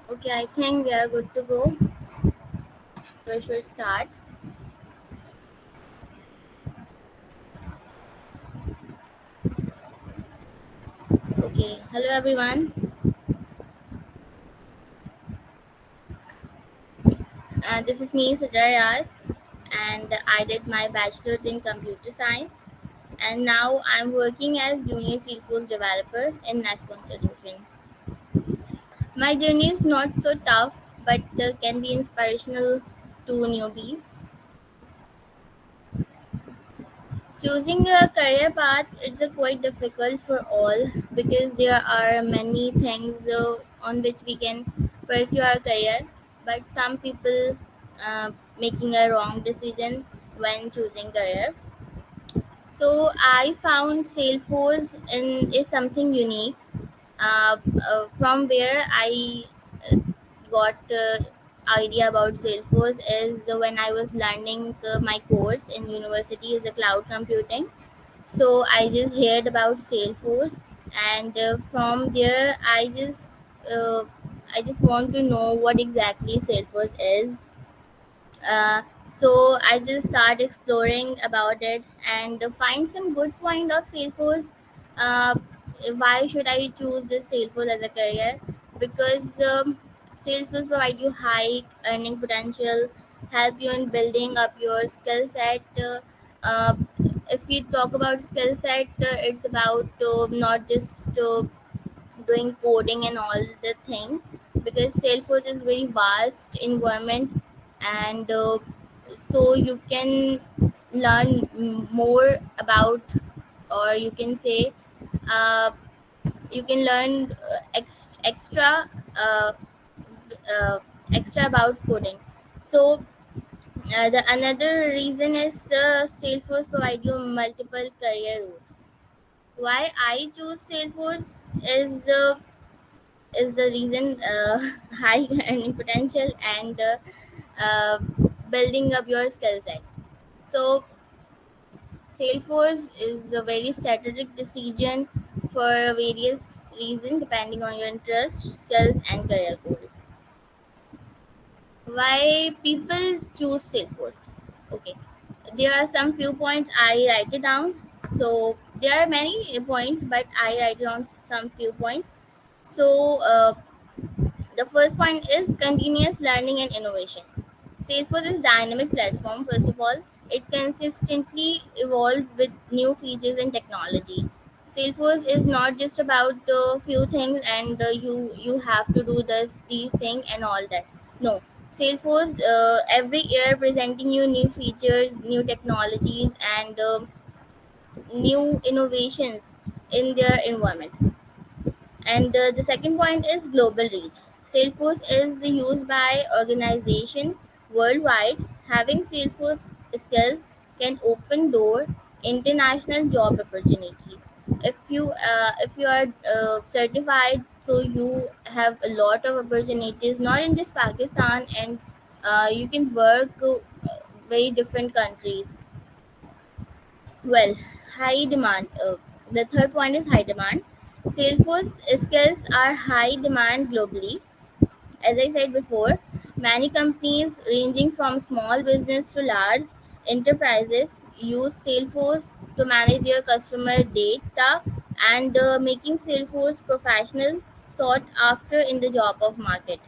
Okay, I think we are good to go. We should start. Okay, hello everyone. This is me, Sidrah, and I did my bachelor's in computer science. And now I'm working as junior Salesforce developer in Naspon Solution. My journey is not so tough, but can be inspirational to newbies. Choosing a career path it's quite difficult for all because there are many things on which we can pursue our career, but some people making a wrong decision when choosing career. So I found Salesforce is something unique from where I uh, got idea about Salesforce is when I was learning my course in university is a cloud computing. So I just heard about Salesforce, and from there uh, I just want to know what exactly Salesforce is. So I just start exploring about it and find some good point of Salesforce. Uh, why should I choose this Salesforce as a career? Because Salesforce provide you high earning potential, help you in building up your skill set. Uh, if we talk about skill set, it's about not just doing coding and all the thing because Salesforce is very vast environment and so you can learn more about or you can say uh, you can learn uh, uh, extra about coding. So the another reason is Salesforce provide you multiple career routes. Why I choose Salesforce is the reason high earning potential and uh, building up your skill set. So Salesforce is a very strategic decision for various reasons depending on your interests, skills, and career goals. Why people choose Salesforce? Okay, there are some few points I write it down. So there are many points, but I write down some few points. So the first point is continuous learning and innovation. Salesforce is dynamic platform. First of all, it consistently evolves with new features and technology. Salesforce is not just about a few things and you have to do these things and all that. No, Salesforce every year presenting you new features, new technologies, and new innovations in their environment. And the second point is global reach. Salesforce is used by organizations worldwide. Having Salesforce skills can open door international job opportunities. If you are certified, so you have a lot of opportunities, not in just Pakistan, and you can work very different countries. Well, high demand. The third point is high demand. Salesforce skills are high demand globally. As I said before, many companies ranging from small business to large enterprises use Salesforce to manage their customer data and making Salesforce professional sought after in the job of market.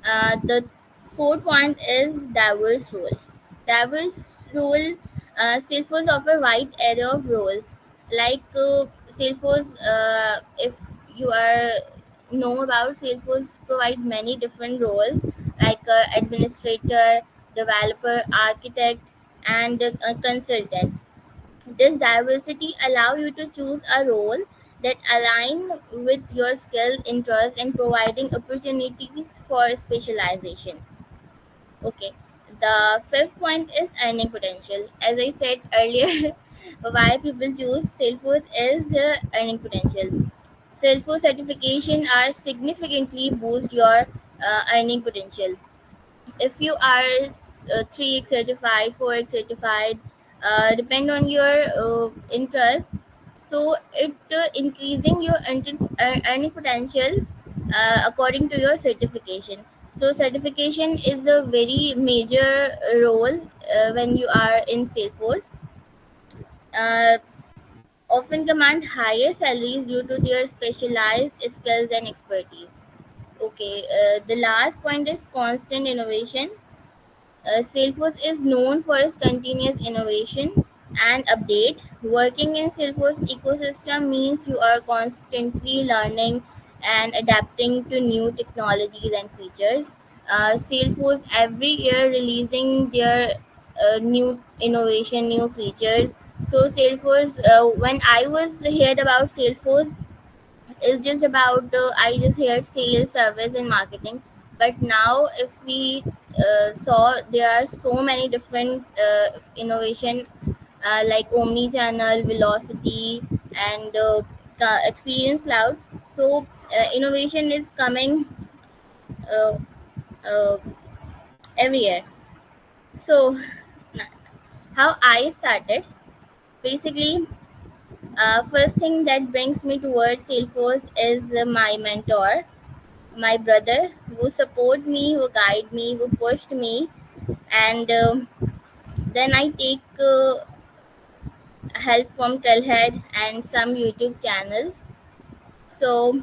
The fourth point is diverse role. Diverse role, Salesforce offer wide array of roles. Like Salesforce, if you are know about Salesforce, provide many different roles like administrator, developer, architect, and consultant. This diversity allow you to choose a role that align with your skill, interest, and providing opportunities for specialization. Okay. The fifth point is earning potential. As I said earlier, why people choose Salesforce is earning potential. Salesforce certification are significantly boost your earning potential. If you are 3x certified, 4x certified, depend on your interest. So it increasing your earning potential according to your certification. So certification is a very major role when you are in Salesforce. Uh, Often command higher salaries due to their specialized skills and expertise. Okay, the last point is constant innovation. Salesforce is known for its continuous innovation and update. Working in Salesforce ecosystem means you are constantly learning and adapting to new technologies and features. Salesforce every year releasing their new innovation, new features. So Salesforce, when I was heard about Salesforce, it's just about I just heard sales, service, and marketing. But now, if we saw, there are so many different innovation like omni-channel, velocity, and experience cloud. So innovation is coming uh, uh, every year. So how I started, basically, first thing that brings me towards Salesforce is my mentor, my brother, who support me, who guide me, who pushed me, and then I take help from Trailhead and some YouTube channels. So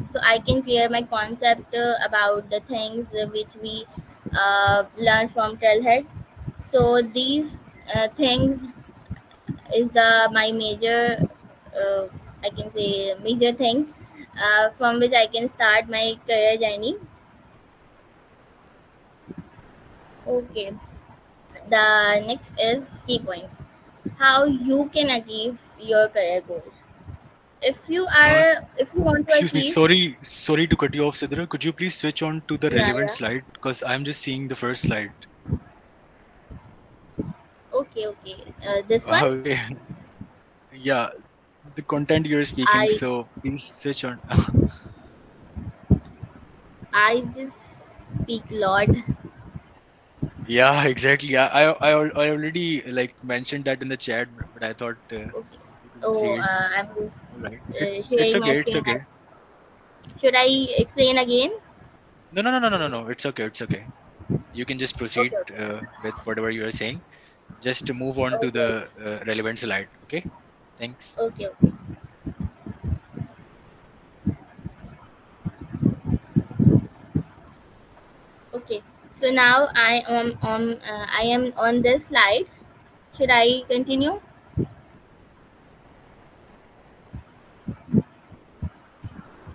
so I can clear my concept about the things which we learn from Trailhead. So these things is the my major, uh, I can say major thing from which I can start my career journey. Okay. The next is key points. How you can achieve your career goal. Uh, If you want to Excuse me, achieve, sorry to cut you off, Sidra. Could you please switch on to the yeah, relevant yeah. slide? Because I'm just seeing the first slide. Okay, okay. This one, Okay. Yeah, the content you're speaking, I so please switch on. I just speak lot. Yeah, exactly. I already like mentioned that in the chat, but I thought Okay. you couldn't see Oh, it. I'm All just right. It's sharing my okay. It's screen okay. now. Should I explain again? No. It's okay. It's okay. You can just proceed Okay, okay, with whatever you are saying. Just to move on to okay, the relevant slide. Okay. Thanks. okay, okay. Okay. So now I am on this slide. Should I continue?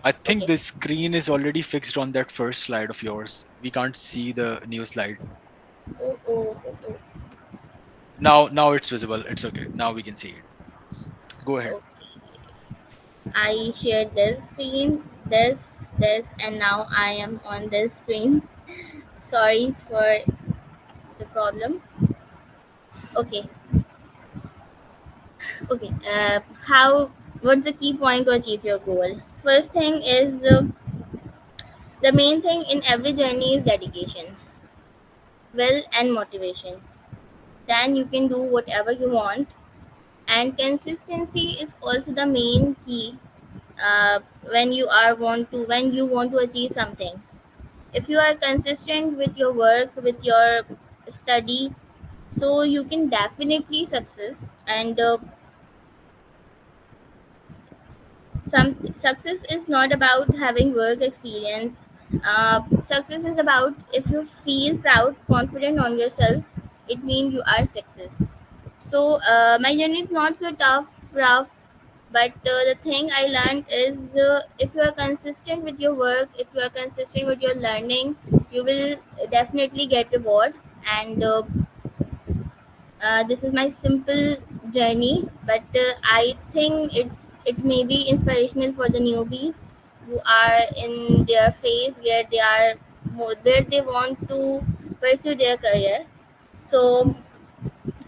I think Okay. the screen is already fixed on that first slide of yours. We can't see the new slide. Oh, oh, oh, oh. Now it's visible. It's okay. Now we can see it. Go ahead. Okay. I shared this screen, this, and now I am on this screen. Sorry for the problem. Okay, okay. How? What's the key point to achieve your goal? First thing is the main thing in every journey is dedication, will, and motivation. Then you can do whatever you want, and consistency is also the main key when you want to achieve something. If you are consistent with your work, with your study, so you can definitely success. And some success is not about having work experience. Success is about if you feel proud, confident on yourself, it means you are success. So my journey is not so tough, rough, but the thing I learned is if you are consistent with your work, if you are consistent with your learning, you will definitely get reward. And this is my simple journey, but I think it may be inspirational for the newbies who are in their phase where they are where they want to pursue their career. So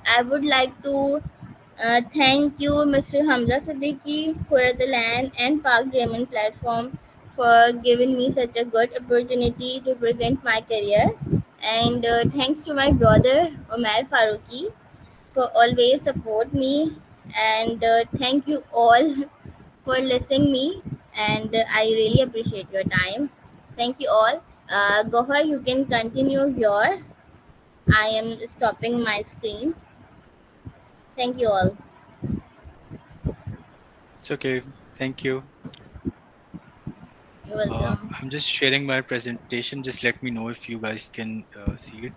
I would like to thank you, Mr. Hamza Siddiqui, for the Land and Park Dreaming platform for giving me such a good opportunity to present my career. And thanks to my brother, Omar Faruqi, for always support me. And thank you all for listening me. and I really appreciate your time. Thank you all. Gohar, you can continue your. I am stopping my screen. Thank you all. It's okay. Thank you. You're welcome. I'm just sharing my presentation. Just let me know if you guys can see it.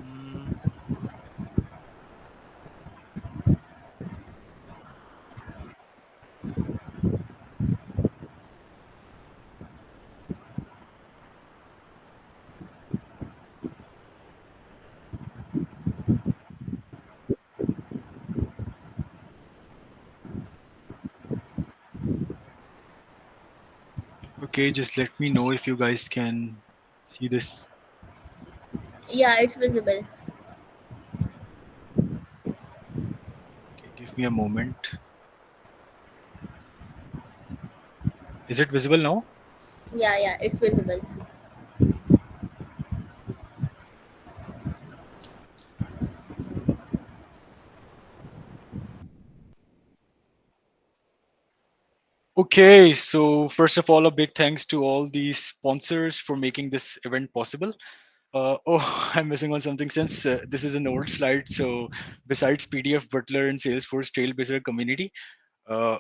Mm, okay, just let me know if you guys can see this. Yeah, it's visible. Okay, give me a moment. Is it visible now? Yeah, it's visible. Okay, so first of all, a big thanks to all the sponsors for making this event possible. Oh, I'm missing on something since this is an old slide. So, besides PDF Butler and Salesforce Trailblazer community, uh,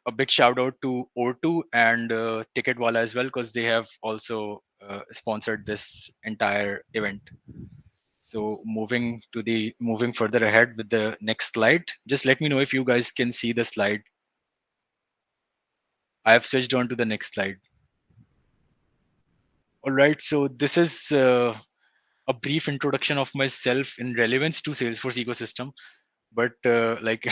a big shout out to O2 and Ticketwala as well because they have also sponsored this entire event. So, moving further ahead with the next slide. Just let me know if you guys can see the slide. I have switched on to the next slide. All right, so this is a brief introduction of myself in relevance to Salesforce ecosystem. But like,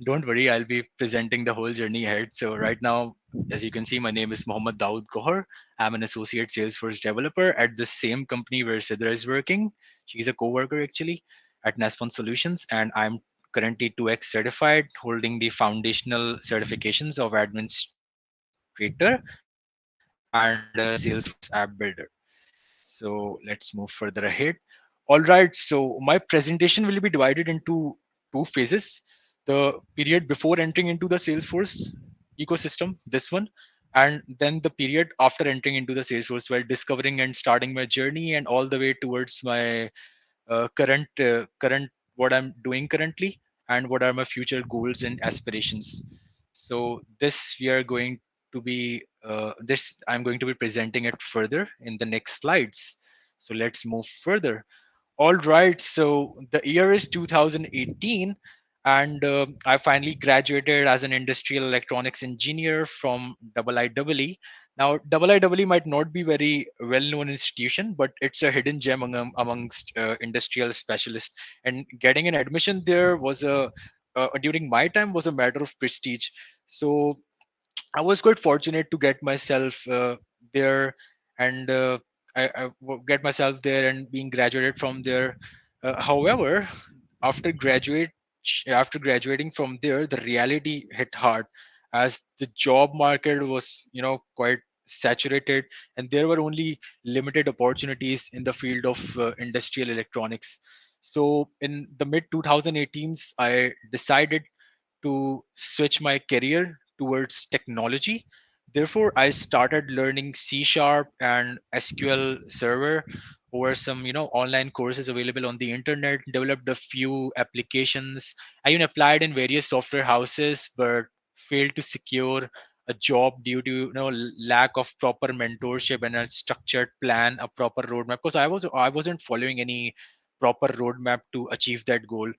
don't worry, I'll be presenting the whole journey ahead. So right now, as you can see, my name is Mohammad Dawood Kohar. I'm an associate Salesforce developer at the same company where Sidrah is working. She's a coworker actually at Naspon Solutions, and I'm currently 2x certified, holding the foundational certifications of administrator and Salesforce app builder. So let's move further ahead. All right. So my presentation will be divided into two phases. The period before entering into the Salesforce ecosystem, this one, and then the period after entering into the Salesforce while discovering and starting my journey and all the way towards my current what I'm doing currently and what are my future goals and aspirations. So this we are going to be this I'm going to be presenting it further in the next slides. So let's move further. All right, so the year is 2018, and I finally graduated as an industrial electronics engineer from IIEE. Now, IIEE might not be very well-known institution, but it's a hidden gem amongst industrial specialists. And getting an admission there was a during my time was a matter of prestige. So I was quite fortunate to get myself there and get myself there and being graduated from there. However, after graduate after graduating from there, the reality hit hard as the job market was quite saturated and there were only limited opportunities in the field of industrial electronics. So in the mid 2018s, I decided to switch my career towards technology. Therefore, I started learning C Sharp and SQL Server over some online courses available on the internet. Developed a few applications. I even applied in various software houses, but failed to secure a job due to lack of proper mentorship and a structured plan, a proper roadmap. Because I wasn't following any proper roadmap to achieve that goal.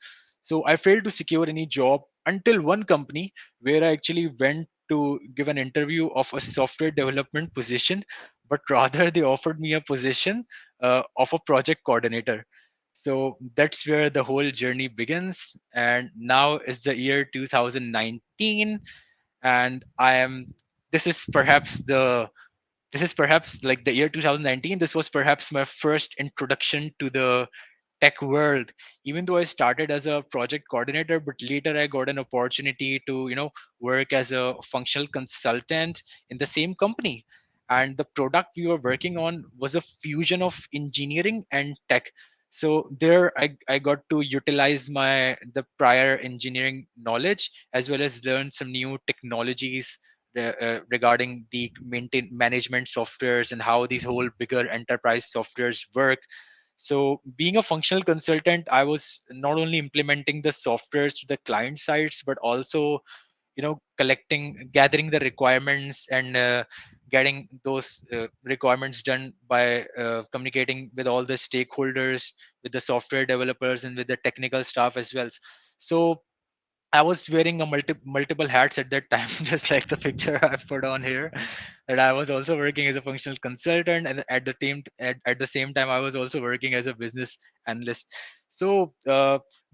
So I failed to secure any job until one company where I actually went to give an interview of a software development position, but rather they offered me a position of a project coordinator. So that's where the whole journey begins. And now is the year 2019, and I am. This is perhaps the this is perhaps like the year 2019. This was perhaps my first introduction to the tech world, even though I started as a project coordinator, but later I got an opportunity to work as a functional consultant in the same company. And the product we were working on was a fusion of engineering and tech. So there I got to utilize my the prior engineering knowledge as well as learn some new technologies regarding the maintain management softwares and how these whole bigger enterprise softwares work. So being a functional consultant, I was not only implementing the softwares to the client sites, but also gathering the requirements and getting those requirements done by communicating with all the stakeholders, with the software developers and with the technical staff as well. So I was wearing a multiple hats at that time, just like the picture I've put on here. That I was also working as a functional consultant, and at the same time, I was also working as a business analyst. So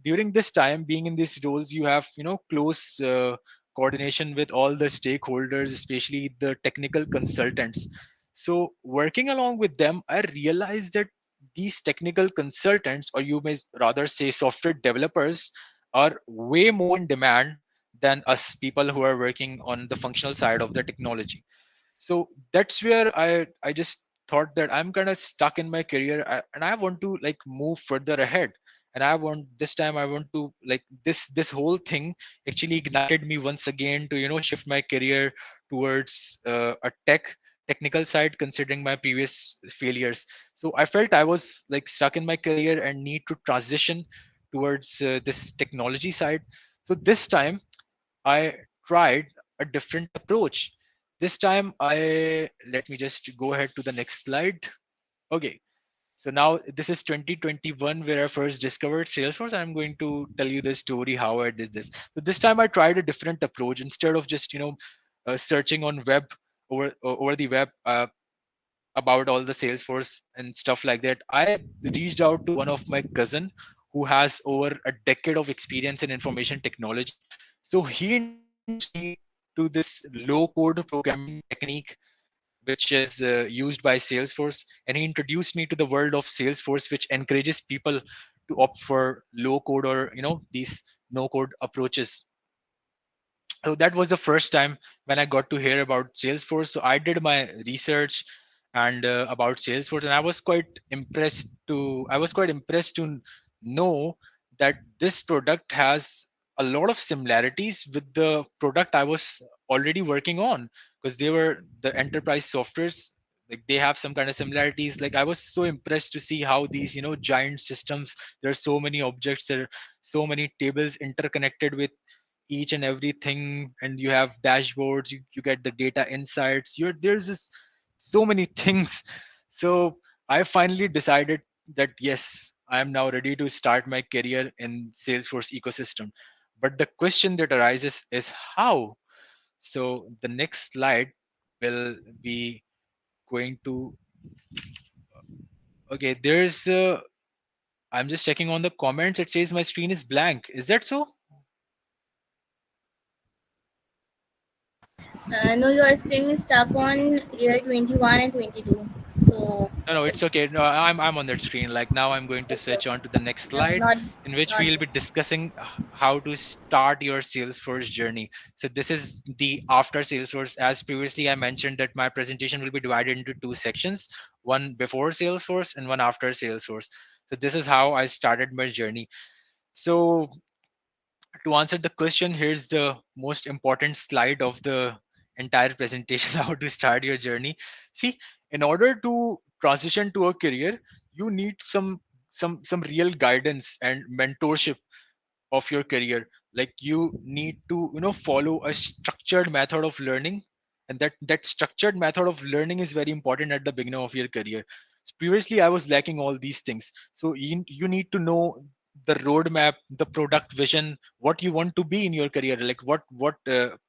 during this time, being in these roles, you have close coordination with all the stakeholders, especially the technical consultants. So working along with them, I realized that these technical consultants, or you may rather say software developers, are way more in demand than us people who are working on the functional side of the technology. So that's where I just thought that I'm kind of stuck in my career, and I want to like move further ahead. And I want this time I want to like this whole thing actually ignited me once again to shift my career towards a technical side, considering my previous failures. So I felt I was like stuck in my career and need to transition towards this technology side. So this time I tried a different approach. This time let me just go ahead to the next slide. Okay. So now this is 2021 where I first discovered Salesforce. I'm going to tell you the story how I did this. So this time I tried a different approach. Instead of just searching on web over the web about all the Salesforce and stuff like that, I reached out to one of my cousin who has over a decade of experience in information technology. So he introduced me to this low code programming technique which is used by Salesforce, and he introduced me to the world of Salesforce, which encourages people to opt for low code or these no code approaches. So that was the first time when I got to hear about Salesforce. So I did my research and about Salesforce, and I was quite impressed to know that this product has a lot of similarities with the product I was already working on, because they were the enterprise softwares. Like they have some kind of similarities. Like I was so impressed to see how these giant systems, there are so many objects, there are so many tables interconnected with each and everything, and you have dashboards, you get the data insights, there's just so many things. So I finally decided that yes, I am now ready to start my career in Salesforce ecosystem. But the question that arises is how. So the next slide will be going to, okay, I'm just checking on the comments, it says my screen is blank. Is that so? No, your screen is stuck on year 21 and 22. So No, no, it's it's okay. No, I'm on that screen. Like now, I'm going to okay. switch on Okay. to the next No, slide, not in which not we'll yet. be discussing how to start your Salesforce journey. So this is the after Salesforce. As previously I mentioned that my presentation will be divided into two sections: one before Salesforce and one after Salesforce. So this is how I started my journey. So to answer the question, here's the most important slide of the entire presentation: how to start your journey. See, in order to transition to a career, you need some real guidance and mentorship of your career. Like you need to follow a structured method of learning, and that structured method of learning is very important at the beginning of your career. So previously I was lacking all these things. So you need to know the roadmap, the product vision, what you want to be in your career, like what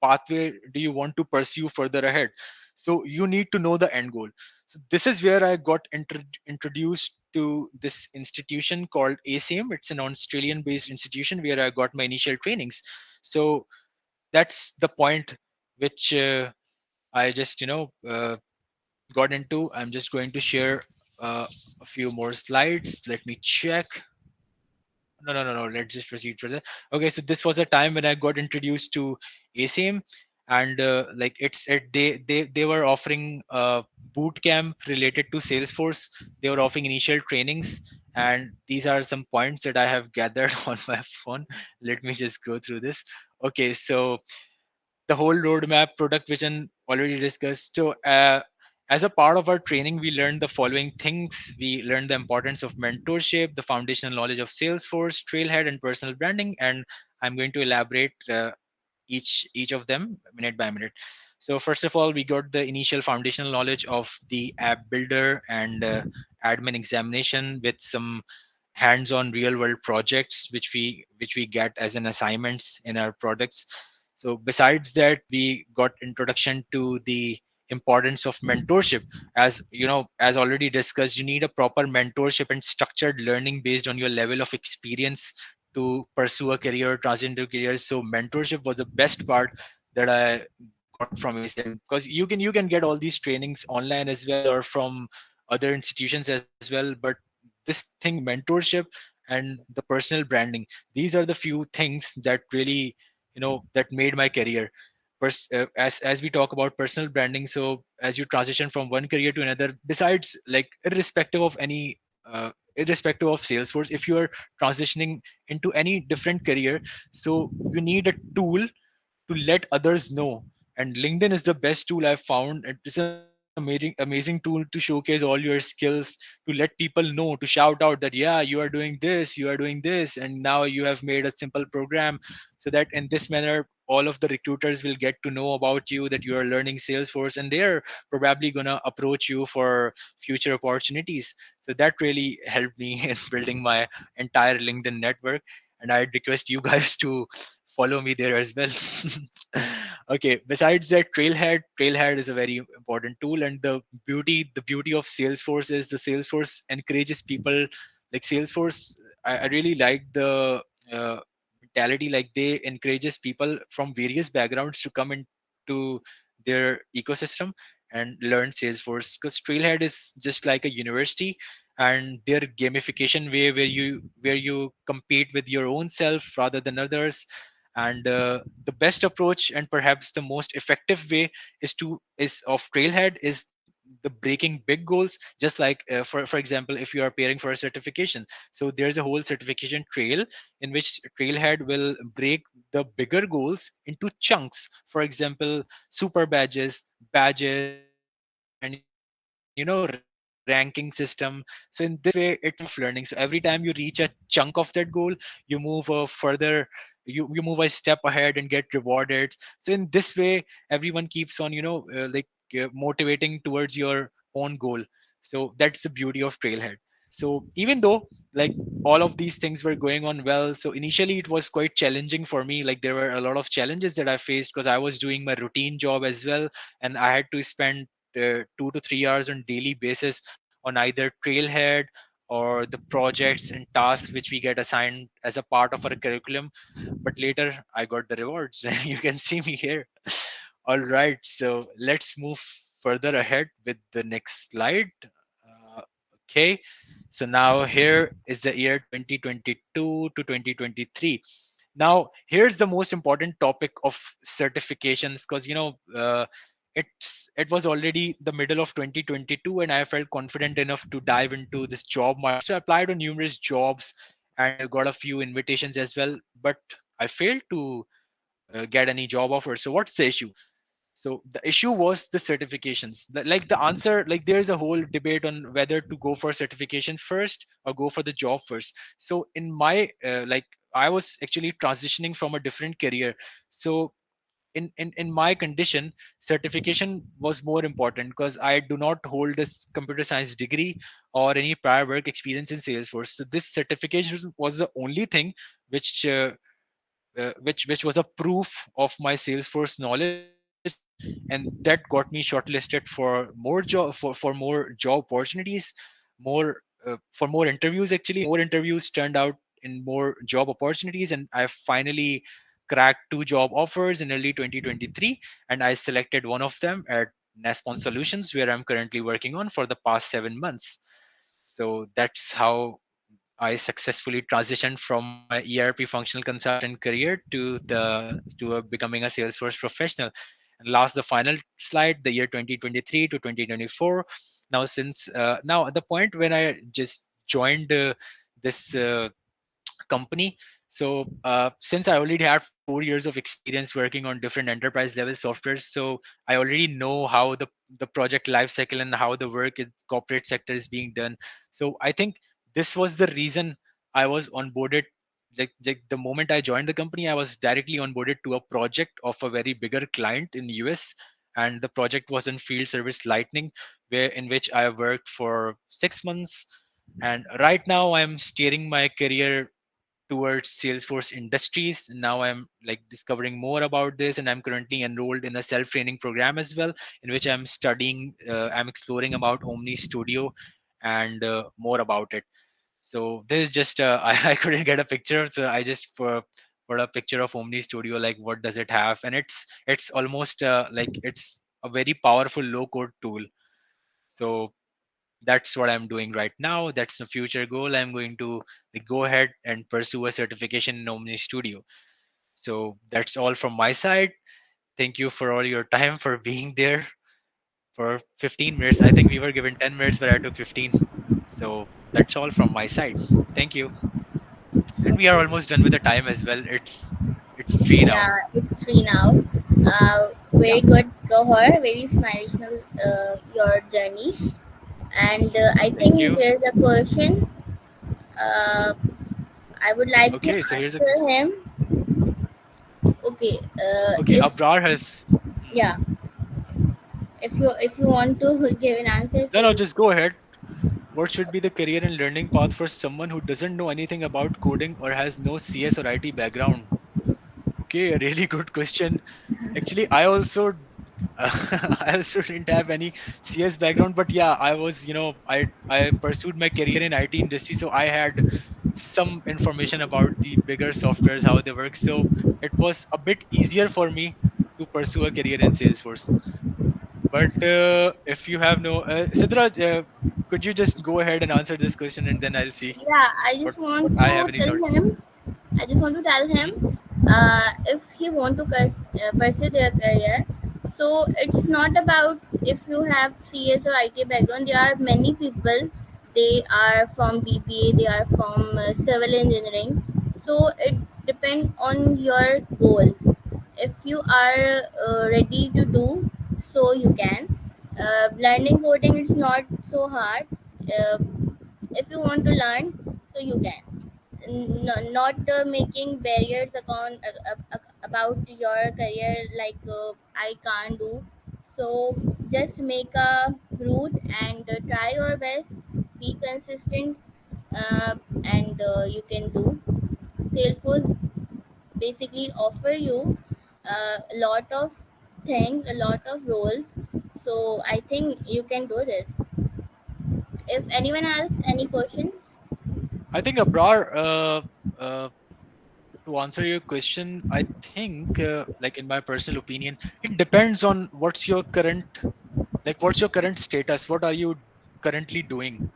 pathway do you want to pursue further ahead. So you need to know the end goal. So this is where I got introduced to this institution called ACM. It's an Australian-based institution where I got my initial trainings. So that's the point which I just got into. I'm just going to share a few more slides. Let me check. No. Let's just proceed further. Okay, so this was a time when I got introduced to ACM, and they were offering boot camp related to Salesforce. They were offering initial trainings, and these are some points that I have gathered on my phone. Let me just go through this. Okay, so the whole roadmap, product vision already discussed. So as a part of our training, we learned the following things. We learned the importance of mentorship, the foundational knowledge of Salesforce, Trailhead, and personal branding. And I'm going to elaborate each of them minute by minute. So first of all, we got the initial foundational knowledge of the app builder and admin examination with some hands-on real-world projects which we get as an assignments in our products. So besides that, we got introduction to the importance of mentorship. As you know, as already discussed, you need a proper mentorship and structured learning based on your level of experience to pursue a career, transition to careers. So mentorship was the best part that I got from ACM, because you can get all these trainings online as well or from other institutions as well. But this thing, mentorship and the personal branding, these are the few things that really that made my career. As we talk about personal branding, so as you transition from one career to another, besides like irrespective of Salesforce, if you are transitioning into any different career, so you need a tool to let others know. And LinkedIn is the best tool I've found. It is an amazing tool to showcase all your skills, to let people know, to shout out that yeah, you are doing this, you are doing this, and now you have made a simple program, so that in this manner all of the recruiters will get to know about you, that you are learning Salesforce, and they're probably gonna approach you for future opportunities. So that really helped me in building my entire LinkedIn network, and I'd request you guys to follow me there as well. Okay, besides that, Trailhead is a very important tool, and the beauty of Salesforce is the Salesforce encourages people, like Salesforce. I really like the uh, mentality, like they encourages people from various backgrounds to come into their ecosystem and learn Salesforce, because Trailhead is just like a university, and their gamification way where you compete with your own self rather than others. And the best approach and perhaps the most effective way is of Trailhead is the breaking big goals. Just like for example, if you are pairing for a certification, so there's a whole certification trail in which Trailhead will break the bigger goals into chunks. For example, super badges, and ranking system. So in this way, it's a system of learning. So every time you reach a chunk of that goal, you move further, you move a step ahead and get rewarded. So in this way, everyone keeps on motivating towards your own goal. So that's the beauty of Trailhead. So even though like all of these things were going on well, so initially it was quite challenging for me. Like there were a lot of challenges that I faced because I was doing my routine job as well, and I had to spend 2 to 3 hours on daily basis on either Trailhead or the projects and tasks which we get assigned as a part of our curriculum. But later I got the rewards. You can see me here. All right, so let's move further ahead with the next slide. Okay, so now here is the year 2022 to 2023. Now here's the most important topic of certifications, because it was already the middle of 2022 and I felt confident enough to dive into this job market. So I applied on numerous jobs and I got a few invitations as well, but I failed to get any job offers. So what's the issue? So the issue was the certifications. Like the answer, like there's a whole debate on whether to go for certification first or go for the job first. So in my I was actually transitioning from a different career. So in my condition, certification was more important because I do not hold this computer science degree or any prior work experience in Salesforce. So this certification was the only thing which which was a proof of my Salesforce knowledge, and that got me shortlisted for more job opportunities, for more interviews. Actually, more interviews turned out in more job opportunities, and I finally cracked 2 job offers in early 2023, and I selected one of them at Naspon Solutions, where I'm currently working on for the past 7 months. So that's how I successfully transitioned from my ERP functional consultant career to becoming a Salesforce professional. And last, the final slide, the year 2023 to 2024. Now, since now at the point when I just joined this company. So since I already had 4 years of experience working on different enterprise level softwares, so I already know how the project life cycle and how the work in corporate sector is being done. So I think this was the reason I was onboarded. Like the moment I joined the company, I was directly onboarded to a project of a very bigger client in US, and the project was in field service lightning, where in which I worked for 6 months. And right now I'm steering my career towards Salesforce Industries. Now I'm like discovering more about this, and I'm currently enrolled in a self-training program as well, in which I'm studying, I'm exploring about Omni Studio and more about it. So this is just I couldn't get a picture, so I just put a picture of Omni Studio, like what does it have, and it's almost like it's a very powerful low-code tool. So that's what I'm doing right now. That's a future goal. I'm going to like, go ahead and pursue a certification in Omni Studio. So that's all from my side. Thank you for all your time for being there for 15 minutes. I think we were given 10 minutes, but I took 15. So that's all from my side. Thank you. And we are Okay. almost done with the time as well. It's three now. Yeah, it's free now. Yeah. Very good, Gohar. Very inspirational, your journey. And I Thank think you. there's a question. Uh, I would like to Okay. So here's a answer question. him. Okay. Okay. If Abrar has. Hmm. yeah, if you want to give an answer, No, so no, you. just go ahead. What should be the career and learning path for someone who doesn't know anything about coding or has no CS or IT background? Okay, a really good question. Actually, I also I also didn't have any CS background, but yeah, I was, I pursued my career in IT industry, so I had some information about the bigger softwares, how they work. So it was a bit easier for me to pursue a career in Salesforce. But if you have no, Sidrah, could you just go ahead and answer this question, and then I'll see Yeah, I what just want what I to have any tell thoughts. him. I just want to tell Hmm. him if he want to pursue their career. So it's not about if you have CS or IT background. There are many people. They are from BBA. They are from civil engineering. So it depends on your goals. If you are ready to do, so you can. Learning coding is not so hard. Uh, if you want to learn, so you can. Not making barriers about your career, like I can't do. So just make a route and try your best, be consistent, uh, and you can do. Salesforce basically offer you a lot of things, a lot of roles. So I think you can do this. If anyone has any questions. I think Abrar, to answer your question, I think, like in my personal opinion, it depends on what's your current status. What are you currently doing?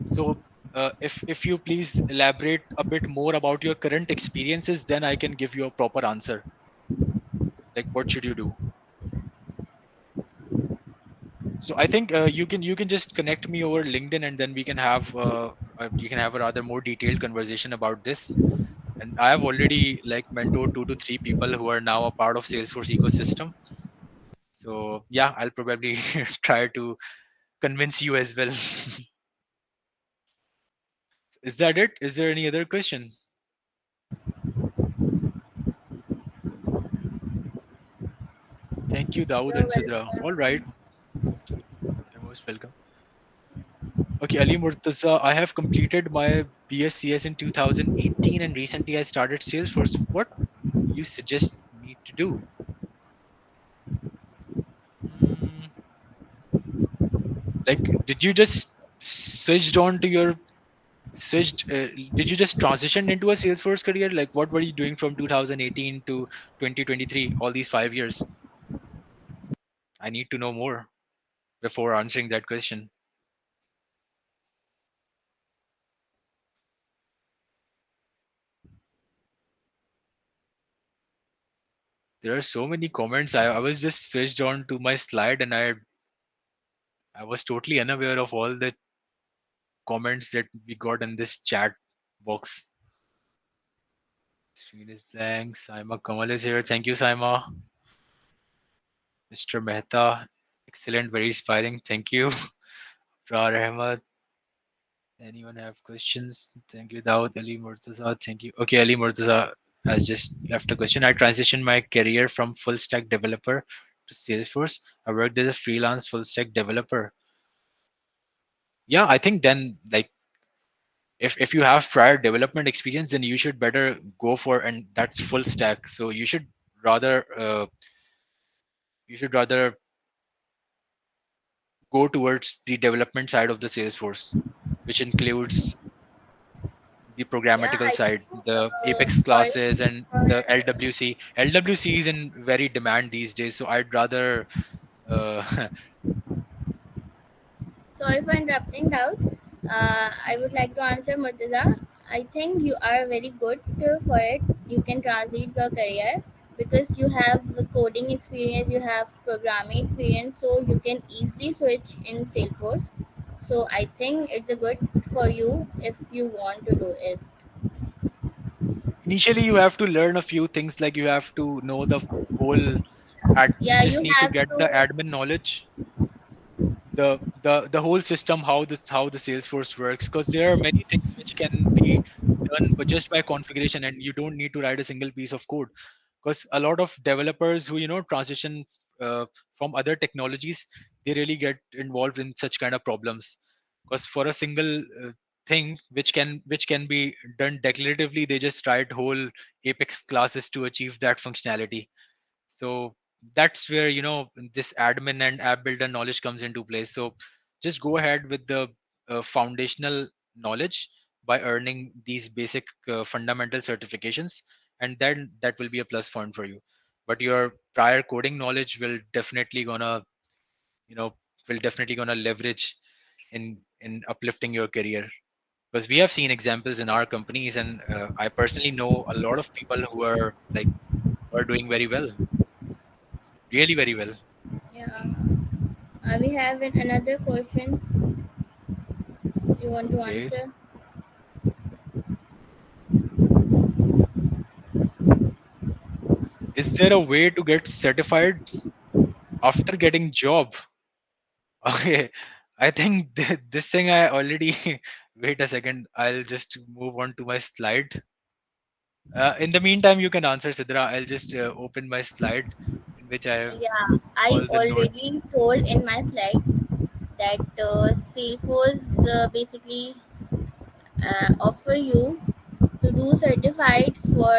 So, if you please elaborate a bit more about your current experiences, then I can give you a proper answer. Like, what should you do? So, I think you can just connect me over LinkedIn, and then we can have you can have a rather more detailed conversation about this. And I have already like mentored 2 to 3 people who are now a part of Salesforce ecosystem. So yeah, I'll probably try to convince you as well. Is that it? Is there any other question? Thank you, Dawood You're and Sidra. All welcome. right, you're most welcome. Okay, Ali Murtaza, I have completed my BScs in 2018, and recently I started Salesforce. What you suggest me to do? Hmm, like, did you just switched on to your switched? Did you just transition into a Salesforce career? Like, what were you doing from 2018 to 2023? All these 5 years. I need to know more before answering that question. There are so many comments. I was just switched on to my slide, and I was totally unaware of all the comments that we got in this chat box. Screen is blank. Saima Kamal is here. Thank you, Saima. Mr. Mehta, excellent, very inspiring. Thank you. Prar Ahmed, anyone have questions? Thank you, Dawood Ali Murtaza. Thank you. Okay, Ali Murtaza has just left a question. I transitioned my career from full stack developer to Salesforce. I worked as a freelance full stack developer. Yeah, I think then like if you have prior development experience, then you should better go for, and that's full stack. So rather you should rather go towards the development side of the Salesforce, which includes the Yeah, programmatical I side, think. the Apex Sorry classes and for the LWC. LWC is in very demand these days, so I'd rather. Uh, Sorry for interrupting, Daud. I would like to answer Murtaza. I think you are very good for it. You can translate your career because you have coding experience, you have programming experience, so you can easily switch in Salesforce. So I think it's a good for you if you want to do it. Initially, you have to learn a few things, like you have to know the whole. You Yeah, just you need to have get the to. admin knowledge, the whole system, how the Salesforce works, because there are many things which can be done but just by configuration, and you don't need to write a single piece of code. Because a lot of developers who transition from other technologies, they really get involved in such kind of problems, because for a single thing which can be done declaratively, they just write whole Apex classes to achieve that functionality. So that's where this admin and app builder knowledge comes into place. So just go ahead with the foundational knowledge by earning these basic fundamental certifications, and then that will be a plus point for you. But your prior coding knowledge you know will definitely gonna leverage in uplifting your career, because we have seen examples in our companies, and I personally know a lot of people who are doing very well, really very well. Yeah. We have another question you want to Okay. answer. Is there a way to get certified after getting job? Okay. I think this thing I already wait a second. I'll just move on to my slide. In the meantime, you can answer, Sidra. I'll just open my slide in which I have Yeah, I all the notes. already told in my slide that Salesforce basically offer you to do certified for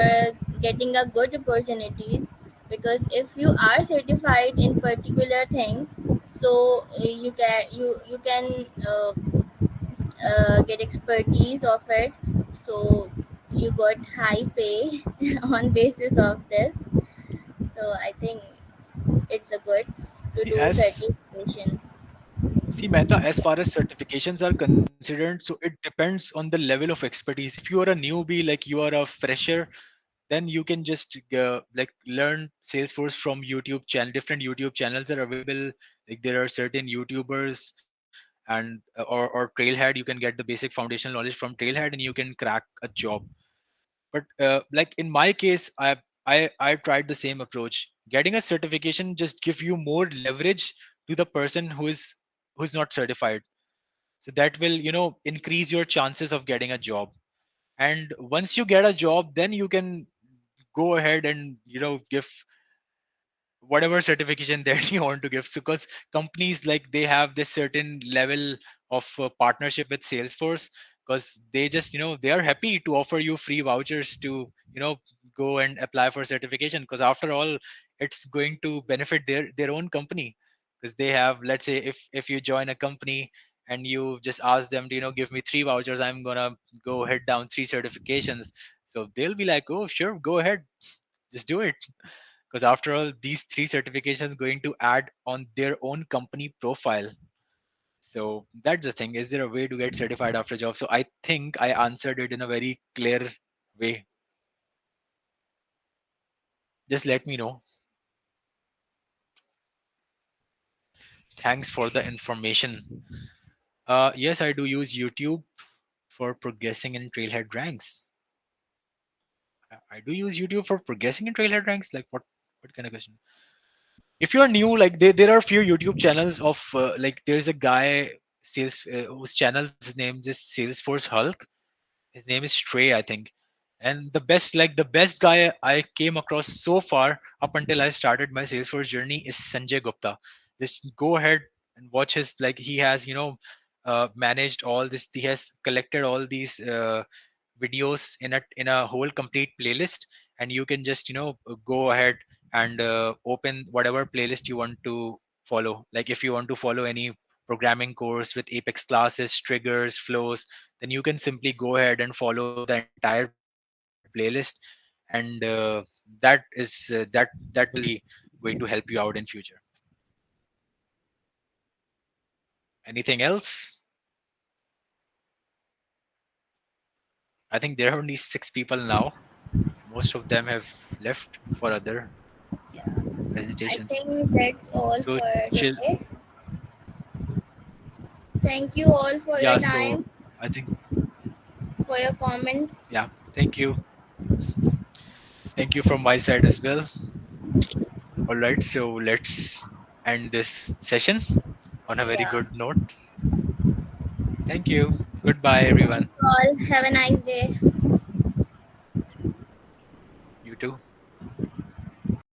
getting a good opportunities, because if you are certified in particular thing, so you can get expertise of it, so you got high pay on basis of this. So I think it's a good to See, do as certification. See, Mehta, as far as certifications are concerned, so it depends on the level of expertise. If you are a newbie, like you are a fresher, then you can just learn Salesforce from YouTube channel. Different YouTube channels are available. Like there are certain YouTubers and or Trailhead. You can get the basic foundational knowledge from Trailhead, and you can crack a job. But like in my case, I tried the same approach. Getting a certification just give you more leverage to the person who's not certified. So that will increase your chances of getting a job. And once you get a job, then you can go ahead and give whatever certification that you want to give. So because companies, like, they have this certain level of partnership with Salesforce, because they just they are happy to offer you free vouchers to go and apply for certification, because after all, it's going to benefit their own company. Because they have, let's say, if you join a company and you just ask them to give me three vouchers, I'm gonna go head down three certifications. So they'll be like, oh sure, go ahead, just do it. Because after all, these three certifications going to add on their own company profile. So that's the thing. Is there a way to get certified after job? So I think I answered it in a very clear way. Just let me know. Thanks for the information. Yes, I do use YouTube for progressing in trailhead ranks. I do use YouTube for progressing in trailhead ranks. Like what kind of question? If you're new, like there are few YouTube channels of like there's a guy sales whose channel's name is Salesforce Hulk. His name is Stray, I think. And the best guy I came across so far up until I started my Salesforce journey is Sanjay Gupta. Just go ahead and watch his, like, he has, managed all this. He has collected all these videos in a whole complete playlist, and you can just go ahead and open whatever playlist you want to follow. Like if you want to follow any programming course with Apex classes, triggers, flows, then you can simply go ahead and follow the entire playlist, and that will be going to help you out in future. Anything else? I think there are only 6 people now. Most of them have left for other Yeah, I presentations. think that's all So for chill. today. Thank you all for your Yeah. So time, I think, for your comments. yeah. Thank you. Thank you from my side as well. All right. So let's end this session on a very Yeah. good note. Thank you. Goodbye, Thank everyone. you all. Have a nice day. You too.